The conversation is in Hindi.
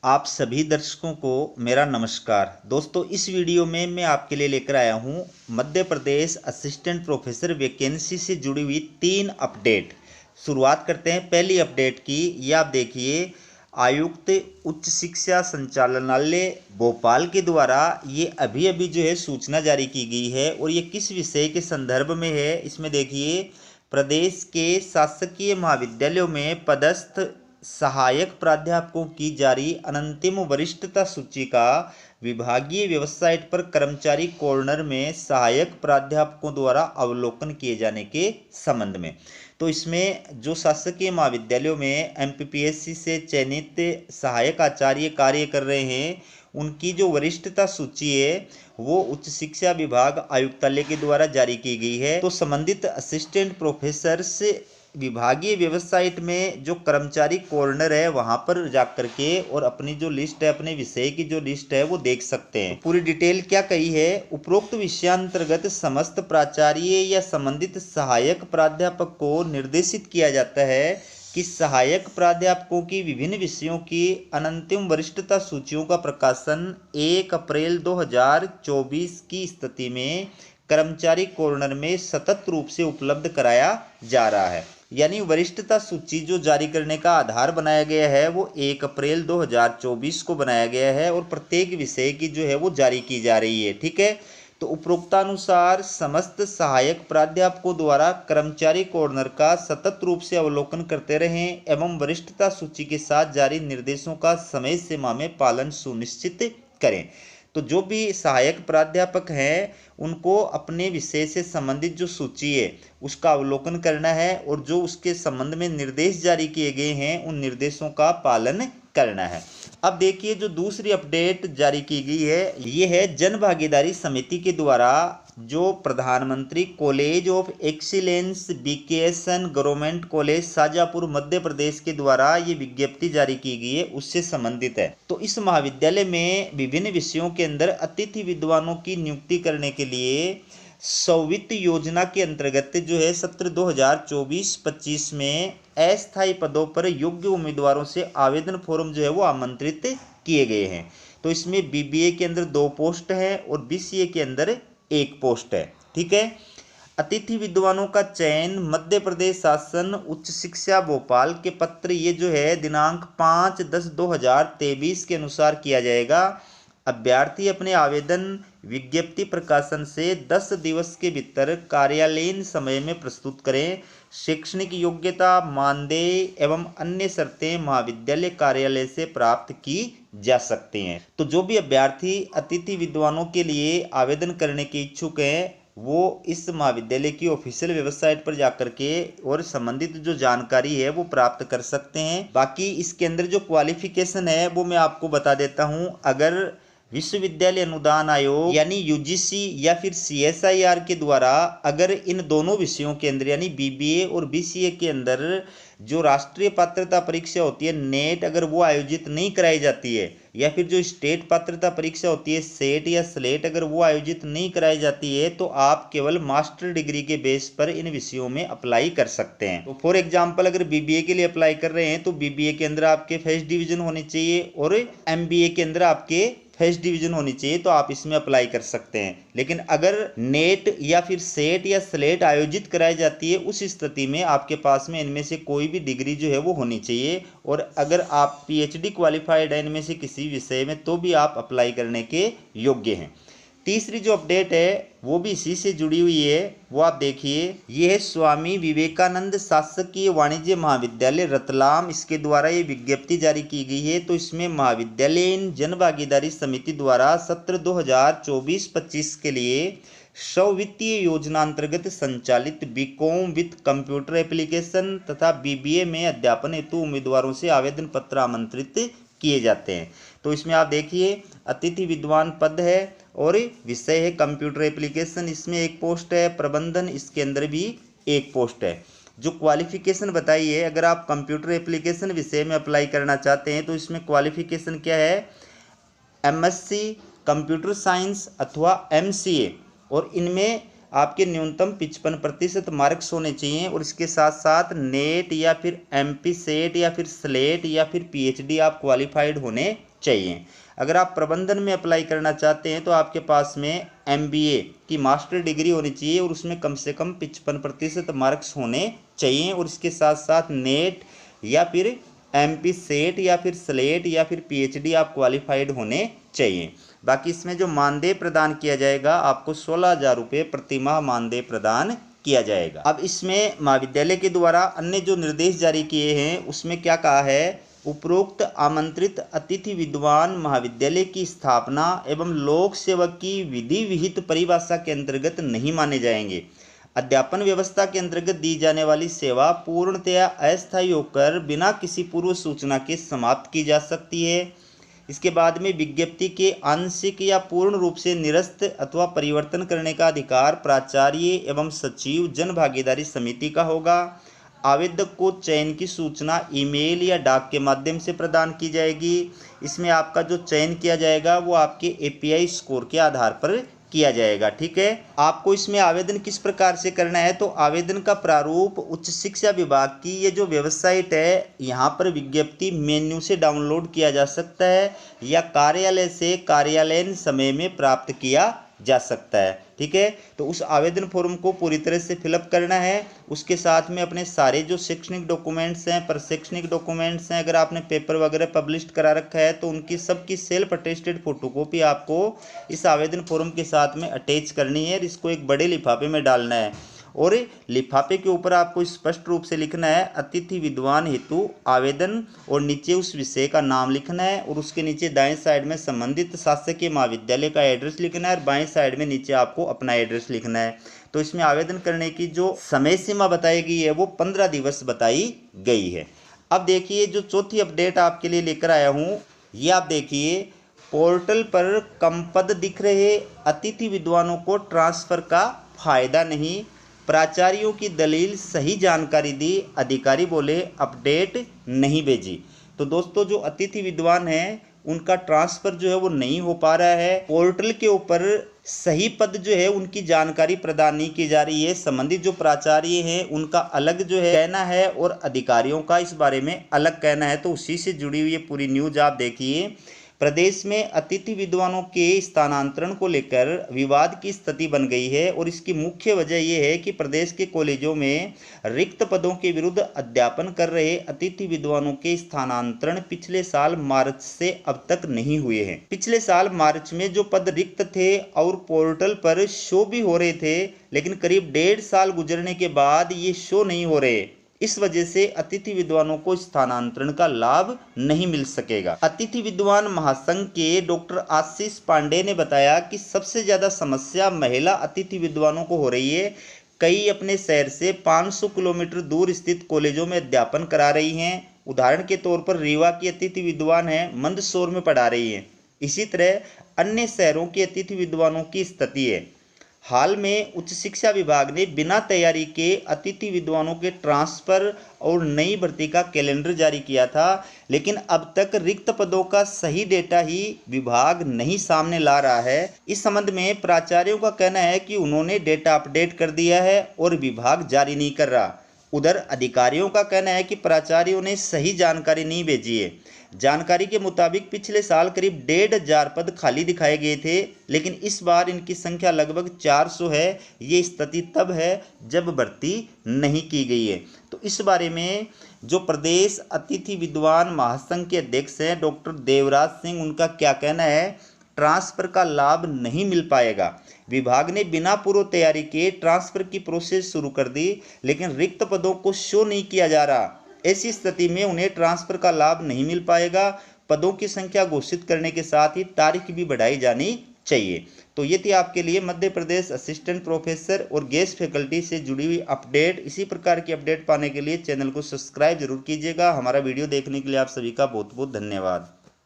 आप सभी दर्शकों को मेरा नमस्कार। दोस्तों, इस वीडियो में मैं आपके लिए लेकर आया हूं Madhya Pradesh assistant professor vacancy से जुड़ी हुई 3 अपडेट। शुरुआत करते हैं पहली अपडेट की। ये आप देखिए, आयुक्त उच्च शिक्षा संचालनालय भोपाल के द्वारा ये अभी जो है सूचना जारी की गई है। और ये किस विषय के संदर्भ में है, इसमें देखिए, प्रदेश के शासकीय महाविद्यालयों में पदस्थ सहायक प्राध्यापकों की जारी अनंतिम वरिष्ठता सूची का विभागीय वेबसाइट पर कर्मचारी कॉर्नर में सहायक प्राध्यापकों द्वारा अवलोकन किए जाने के संबंध में। तो इसमें जो शासकीय महाविद्यालयों में एमपीपीएससी से चयनित सहायक आचार्य कार्य कर रहे हैं, उनकी जो वरिष्ठता सूची है वो उच्च शिक्षा विभाग आयुक्तालय के द्वारा जारी की गई है। तो संबंधित असिस्टेंट प्रोफेसर्स विभागीय वेबसाइट में जो कर्मचारी कॉर्नर है वहां पर जाकर के और अपनी जो लिस्ट है, अपने विषय की जो लिस्ट है वो देख सकते हैं। पूरी डिटेल क्या कही है, उपरोक्त विषयांतर्गत समस्त प्राचार्य या संबंधित सहायक प्राध्यापक को निर्देशित किया जाता है कि सहायक प्राध्यापकों की विभिन्न विषयों की अनंतिम वरिष्ठता सूचियों का प्रकाशन 1 अप्रैल 2024 की स्थिति में कर्मचारी कॉर्नर में सतत रूप से उपलब्ध कराया जा रहा है। यानी वरिष्ठता सूची जो जारी करने का आधार बनाया गया है वो 1 अप्रैल 2024 को बनाया गया है और प्रत्येक विषय की जो है वो जारी की जा रही है। ठीक है, तो उपरोक्तानुसार समस्त सहायक प्राध्यापकों द्वारा कर्मचारी कॉर्नर का सतत रूप से अवलोकन करते रहें एवं वरिष्ठता सूची के साथ जारी निर्देशों का समय सीमा में पालन सुनिश्चित करें। तो जो भी सहायक प्राध्यापक हैं उनको अपने विषय से संबंधित जो सूची है उसका अवलोकन करना है और जो उसके संबंध में निर्देश जारी किए गए हैं उन निर्देशों का पालन करना है। अब देखिए, जो दूसरी अपडेट जारी की गई है ये है जन भागीदारी समिति के द्वारा जो प्रधानमंत्री college of excellence BKSN government college Shajapur Madhya Pradesh के द्वारा ये विज्ञप्ति जारी की गई है उससे संबंधित है। तो इस महाविद्यालय में विभिन्न विषयों के अंदर अतिथि विद्वानों की नियुक्ति करने के लिए सौवित्त योजना के अंतर्गत जो है सत्र 2024-25 में अस्थायी पदों पर योग्य उम्मीदवारों से आवेदन फॉर्म जो है वो आमंत्रित किए गए हैं। तो इसमें बीबीए के अंदर 2 पोस्ट है और बीसीए के अंदर 1 पोस्ट है। ठीक है, अतिथि विद्वानों का चयन मध्य प्रदेश शासन उच्च शिक्षा भोपाल के पत्र ये जो है दिनांक 5/10/2023 के अनुसार किया जाएगा। अभ्यर्थी अपने आवेदन विज्ञप्ति प्रकाशन से 10 दिवस के भीतर कार्यालयीन समय में प्रस्तुत करें। शैक्षणिक योग्यता, मानदेय एवं अन्य शर्तें महाविद्यालय कार्यालय से प्राप्त की जा सकती हैं। तो जो भी अभ्यर्थी अतिथि विद्वानों के लिए आवेदन करने के इच्छुक हैं वो इस महाविद्यालय की ऑफिशियल वेबसाइट पर जाकर के और संबंधित जो जानकारी है वो प्राप्त कर सकते हैं। बाकी इसके अंदर जो क्वालिफिकेशन है वो मैं आपको बता देता हूं। अगर विश्वविद्यालय अनुदान आयोग यानी यूजीसी या फिर सीएसआईआर के द्वारा अगर इन दोनों विषयों के अंदर यानी बीबीए और बीसीए के अंदर जो राष्ट्रीय पात्रता परीक्षा होती है नेट अगर वो आयोजित नहीं कराई जाती है या फिर जो स्टेट पात्रता परीक्षा होती है सेट या स्लेट अगर वो आयोजित नहीं कराई जाती है तो आप केवल मास्टर डिग्री के बेस पर इन विषयों में अप्लाई कर सकते हैं। तो फॉर एग्जांपल अगर बीबीए के लिए अप्लाई कर रहे हैं तो बीबीए के अंदर आपके फर्स्ट डिवीजन होनी चाहिए और एमबीए के अंदर आपके फर्स्ट डिवीजन होनी चाहिए, तो आप इसमें अप्लाई कर सकते हैं। लेकिन अगर नेट या फिर सेट या स्लेट आयोजित कराई जाती है उस स्थिति में आपके पास में इनमें से कोई भी डिग्री जो है वो होनी चाहिए और अगर आप पीएचडी क्वालिफाइड है इनमें से किसी विषय में तो भी आप अप्लाई करने के योग्य हैं। तीसरी जो अपडेट है वो भी इसी से जुड़ी हुई है, वो आप देखिए, ये है स्वामी विवेकानंद शासकीय वाणिज्य महाविद्यालय रतलाम, इसके द्वारा ये विज्ञप्ति जारी की गई है। तो इसमें महाविद्यालयीन जन भागीदारी समिति द्वारा सत्र 2024-25 के लिए सौवित्तीय योजना अंतर्गत संचालित बीकॉम विद कंप्यूटर एप्लीकेशन तथा बीबीए में अध्यापन हेतु उम्मीदवारों से आवेदन पत्र आमंत्रित किए जाते हैं। तो इसमें आप देखिए, अतिथि विद्वान पद है और विषय है कंप्यूटर एप्लीकेशन, इसमें 1 पोस्ट है। प्रबंधन, इसके अंदर भी 1 पोस्ट है। जो क्वालिफिकेशन बताई है, अगर आप कंप्यूटर एप्लीकेशन विषय में अप्लाई करना चाहते हैं तो इसमें क्वालिफिकेशन क्या है, एमएससी कंप्यूटर साइंस अथवा एमसीए और इनमें आपके न्यूनतम 55% मार्क्स होने चाहिए और इसके साथ साथ नेट या फिर एमपी सेट या फिर स्लेट या फिर पीएचडी आप क्वालिफाइड होने चाहिए। अगर आप प्रबंधन में अप्लाई करना चाहते हैं तो आपके पास में एमबीए की मास्टर डिग्री होनी चाहिए और उसमें कम से कम 55% मार्क्स होने चाहिए और इसके साथ साथ नेट या फिर एमपी सेट या फिर स्लेट या फिर पीएचडी आप क्वालिफाइड होने चाहिए। बाकी इसमें जो मानदेय प्रदान किया जाएगा आपको 16,000 रुपये प्रति माह मानदेय प्रदान किया जाएगा। अब इसमें महाविद्यालय के द्वारा अन्य जो निर्देश जारी किए हैं उसमें क्या कहा है, उपरोक्त आमंत्रित अतिथि विद्वान महाविद्यालय की स्थापना एवं लोक सेवक की विधि विहित परिभाषा के अंतर्गत नहीं माने जाएंगे। अध्यापन व्यवस्था के अंतर्गत दी जाने वाली सेवा पूर्णतया अस्थायी होकर बिना किसी पूर्व सूचना के समाप्त की जा सकती है। इसके बाद में विज्ञप्ति के आंशिक या पूर्ण रूप से निरस्त अथवा परिवर्तन करने का अधिकार प्राचार्य एवं सचिव जन भागीदारी समिति का होगा। आवेदक को चयन की सूचना ईमेल या डाक के माध्यम से प्रदान की जाएगी। इसमें आपका जो चयन किया जाएगा वो आपके एपीआई स्कोर के आधार पर किया जाएगा। ठीक है, आपको इसमें आवेदन किस प्रकार से करना है, तो आवेदन का प्रारूप उच्च शिक्षा विभाग की ये जो वेबसाइट है यहाँ पर विज्ञप्ति मेन्यू से डाउनलोड किया जा सकता है या कार्यालय से कार्यालयीन समय में प्राप्त किया जा सकता है। ठीक है, तो उस आवेदन फॉर्म को पूरी तरह से फिलअप करना है। उसके साथ में अपने सारे जो शैक्षणिक डॉक्यूमेंट्स हैं, प्रशैक्षणिक डॉक्यूमेंट्स हैं, अगर आपने पेपर वगैरह पब्लिश करा रखा है तो उनकी सबकी सेल्फ अटेस्टेड फोटोकॉपी आपको इस आवेदन फॉर्म के साथ में अटैच करनी है और इसको एक बड़े लिफाफे में डालना है और लिफाफे के ऊपर आपको स्पष्ट रूप से लिखना है अतिथि विद्वान हेतु आवेदन और नीचे उस विषय का नाम लिखना है और उसके नीचे दाएं साइड में संबंधित शासकीय महाविद्यालय का एड्रेस लिखना है और बाएं साइड में नीचे आपको अपना एड्रेस लिखना है। तो इसमें आवेदन करने की जो समय सीमा बताई गई है वो 15 दिवस बताई गई है। अब देखिए जो चौथी अपडेट आपके लिए लेकर आया हूँ, ये आप देखिए पोर्टल पर कम पद दिख रहे, अतिथि विद्वानों को ट्रांसफर का फायदा नहीं, प्राचार्यों की दलील सही जानकारी दी, अधिकारी बोले अपडेट नहीं भेजी। तो दोस्तों जो अतिथि विद्वान हैं उनका ट्रांसफर जो है वो नहीं हो पा रहा है। पोर्टल के ऊपर सही पद जो है उनकी जानकारी प्रदान नहीं की जा रही है। संबंधित जो प्राचार्य हैं उनका अलग जो है कहना है और अधिकारियों का इस बारे में अलग कहना है। तो उसी से जुड़ी हुई पूरी न्यूज आप देखिए। प्रदेश में अतिथि विद्वानों के स्थानांतरण को लेकर विवाद की स्थिति बन गई है और इसकी मुख्य वजह यह है कि प्रदेश के कॉलेजों में रिक्त पदों के विरुद्ध अध्यापन कर रहे अतिथि विद्वानों के स्थानांतरण पिछले साल मार्च से अब तक नहीं हुए हैं। पिछले साल मार्च में जो पद रिक्त थे और पोर्टल पर शो भी हो रहे थे, लेकिन करीब 1.5 साल गुजरने के बाद ये शो नहीं हो रहे। इस वजह से अतिथि विद्वानों को स्थानांतरण का लाभ नहीं मिल सकेगा। अतिथि विद्वान महासंघ के डॉक्टर आशीष पांडे ने बताया कि सबसे ज्यादा समस्या महिला अतिथि विद्वानों को हो रही है। कई अपने शहर से 500 किलोमीटर दूर स्थित कॉलेजों में अध्यापन करा रही हैं। उदाहरण के तौर पर रीवा की अतिथि विद्वान है मंदसौर में पढ़ा रही है। इसी तरह अन्य शहरों के अतिथि विद्वानों की स्थिति है। हाल में उच्च शिक्षा विभाग ने बिना तैयारी के अतिथि विद्वानों के ट्रांसफर और नई भर्ती का कैलेंडर जारी किया था, लेकिन अब तक रिक्त पदों का सही डेटा ही विभाग नहीं सामने ला रहा है। इस संबंध में प्राचार्यों का कहना है कि उन्होंने डेटा अपडेट कर दिया है और विभाग जारी नहीं कर रहा। उधर अधिकारियों का कहना है कि प्राचार्यों ने सही जानकारी नहीं भेजी है। जानकारी के मुताबिक पिछले साल करीब 1,500 पद खाली दिखाए गए थे, लेकिन इस बार इनकी संख्या लगभग 400 है। ये स्थिति तब है जब भर्ती नहीं की गई है। तो इस बारे में जो प्रदेश अतिथि विद्वान महासंघ के अध्यक्ष हैं डॉक्टर देवराज सिंह, उनका क्या कहना है, ट्रांसफर का लाभ नहीं मिल पाएगा। विभाग ने बिना पूर्व तैयारी के ट्रांसफर की प्रोसेस शुरू कर दी, लेकिन रिक्त पदों को शो नहीं किया जा रहा। ऐसी स्थिति में उन्हें ट्रांसफर का लाभ नहीं मिल पाएगा। पदों की संख्या घोषित करने के साथ ही तारीख भी बढ़ाई जानी चाहिए। तो ये थी आपके लिए मध्य प्रदेश असिस्टेंट प्रोफेसर और गेस्ट फैकल्टी से जुड़ी हुई अपडेट। इसी प्रकार की अपडेट पाने के लिए चैनल को सब्सक्राइब जरूर कीजिएगा। हमारा वीडियो देखने के लिए आप सभी का बहुत बहुत धन्यवाद।